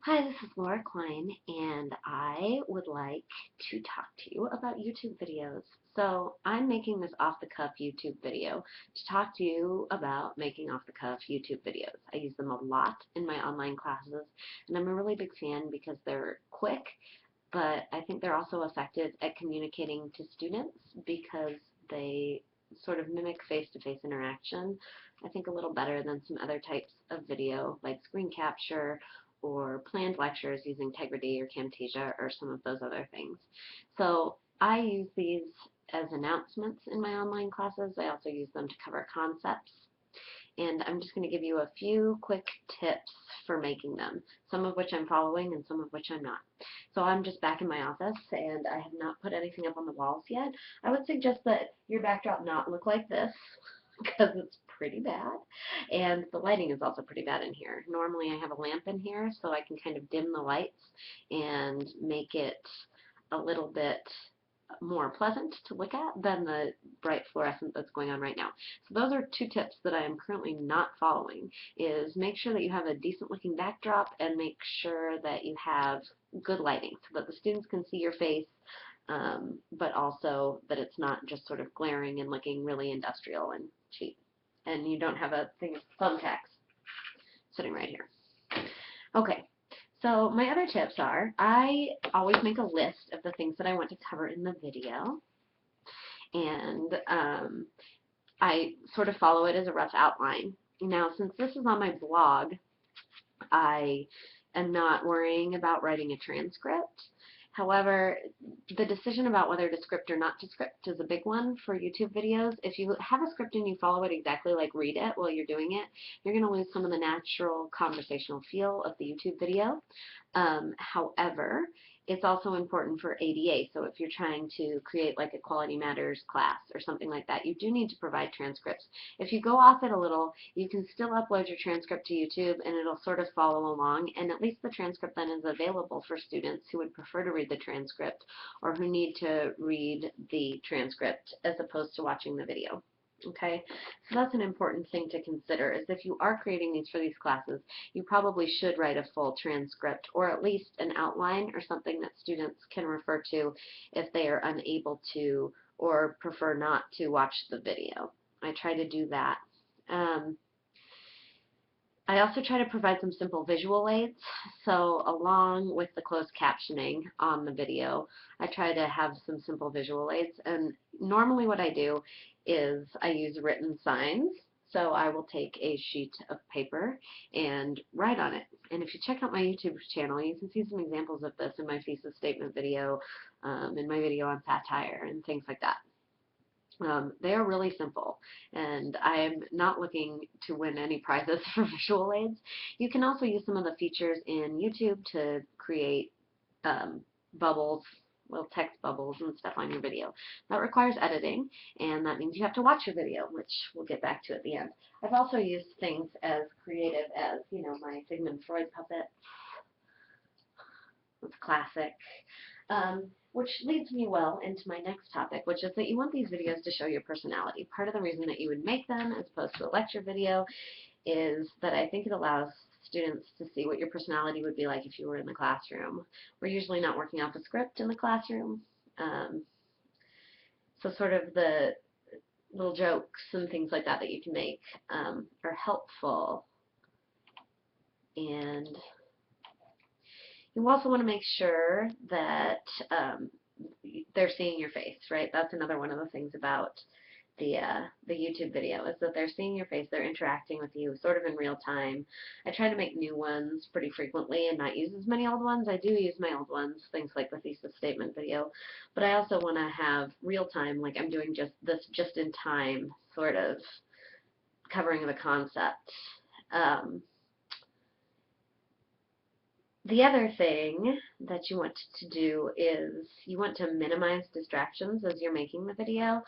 Hi, this is Laura Klein, and I would like to talk to you about YouTube videos. So I'm making this off-the-cuff YouTube video to talk to you about making off-the-cuff YouTube videos. I use them a lot in my online classes, and I'm a really big fan because they're quick, but I think they're also effective at communicating to students because they sort of mimic face-to-face interaction, I think a little better than some other types of video like screen capture or planned lectures using Tegrity or Camtasia or some of those other things. So I use these as announcements in my online classes. I also use them to cover concepts. And I'm just going to give you a few quick tips for making them, some of which I'm following and some of which I'm not. So I'm just back in my office and I have not put anything up on the walls yet. I would suggest that your backdrop not look like this because it's pretty bad. And the lighting is also pretty bad in here. Normally I have a lamp in here so I can kind of dim the lights and make it a little bit more pleasant to look at than the bright fluorescent that's going on right now. So those are two tips that I am currently not following, is make sure that you have a decent looking backdrop and make sure that you have good lighting so that the students can see your face, but also that it's not just sort of glaring and looking really industrial and cheap. And you don't have a thing of thumbtacks sitting right here. Okay, so my other tips are I always make a list of the things that I want to cover in the video, and I sort of follow it as a rough outline. Now, since this is on my blog, I am not worrying about writing a transcript. However, the decision about whether to script or not to script is a big one for YouTube videos. If you have a script and you follow it exactly like read it while you're doing it, you're going to lose some of the natural conversational feel of the YouTube video. However, it's also important for ADA. So if you're trying to create like a Quality Matters class or something like that, you do need to provide transcripts. If you go off it a little, you can still upload your transcript to YouTube and it'll sort of follow along, and at least the transcript then is available for students who would prefer to read the transcript or who need to read the transcript as opposed to watching the video. Okay, so that's an important thing to consider, is if you are creating these for these classes, you probably should write a full transcript or at least an outline or something that students can refer to if they are unable to or prefer not to watch the video. I try to do that. I also try to provide some simple visual aids. So along with the closed captioning on the video, I try to have some simple visual aids. And normally what I do is I use written signs. So I will take a sheet of paper and write on it. And if you check out my YouTube channel, you can see some examples of this in my thesis statement video, in my video on satire and things like that. They are really simple, and I'm not looking to win any prizes for visual aids. You can also use some of the features in YouTube to create bubbles, little text bubbles and stuff on your video. That requires editing, and that means you have to watch your video, which we'll get back to at the end. I've also used things as creative as, my Sigmund Freud puppet. It's classic. Which leads me well into my next topic, which is that you want these videos to show your personality. Part of the reason that you would make them as opposed to a lecture video is that I think it allows students to see what your personality would be like if you were in the classroom. We're usually not working off a script in the classroom, so sort of the little jokes and things like that that you can make are helpful. And you also want to make sure that they're seeing your face, right? That's another one of the things about the YouTube video, is that they're seeing your face, they're interacting with you sort of in real time. I try to make new ones pretty frequently and not use as many old ones. I do use my old ones, things like the thesis statement video, but I also want to have real time, like I'm doing just in time sort of covering the concept. The other thing that you want to do is you want to minimize distractions as you're making the video.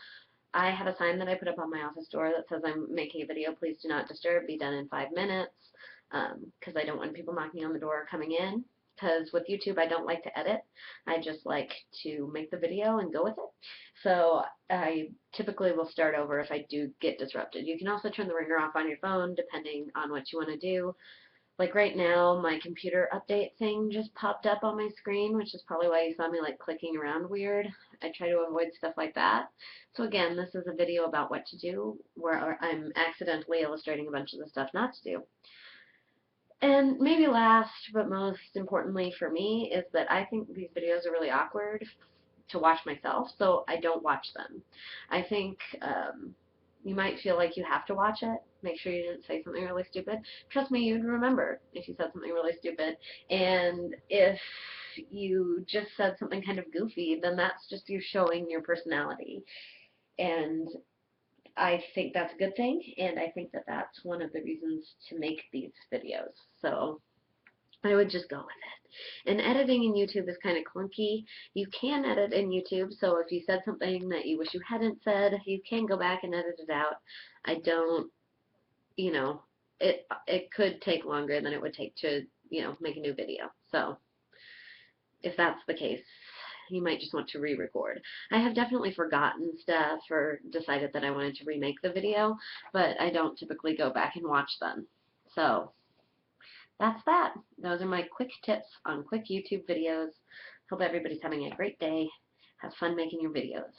I have a sign that I put up on my office door that says, "I'm making a video, please do not disturb, be done in 5 minutes," because I don't want people knocking on the door or coming in. Because with YouTube, I don't like to edit. I just like to make the video and go with it. So I typically will start over if I do get disrupted. You can also turn the ringer off on your phone depending on what you want to do. Like right now, my computer update thing just popped up on my screen, which is probably why you saw me like clicking around weird. I try to avoid stuff like that. So again, this is a video about what to do where I'm accidentally illustrating a bunch of the stuff not to do. And maybe last, but most importantly for me, is that I think these videos are really awkward to watch myself, so I don't watch them. I think you might feel like you have to watch it. Make sure you didn't say something really stupid. Trust me, you'd remember if you said something really stupid. And if you just said something kind of goofy, then that's just you showing your personality. And I think that's a good thing, and I think that that's one of the reasons to make these videos. So I would just go with it. And editing in YouTube is kind of clunky. You can edit in YouTube, so if you said something that you wish you hadn't said, you can go back and edit it out. I don't, you know, it could take longer than it would take to, make a new video. So if that's the case, you might just want to re-record. I have definitely forgotten stuff or decided that I wanted to remake the video, but I don't typically go back and watch them. So that's that. Those are my quick tips on quick YouTube videos. Hope everybody's having a great day. Have fun making your videos.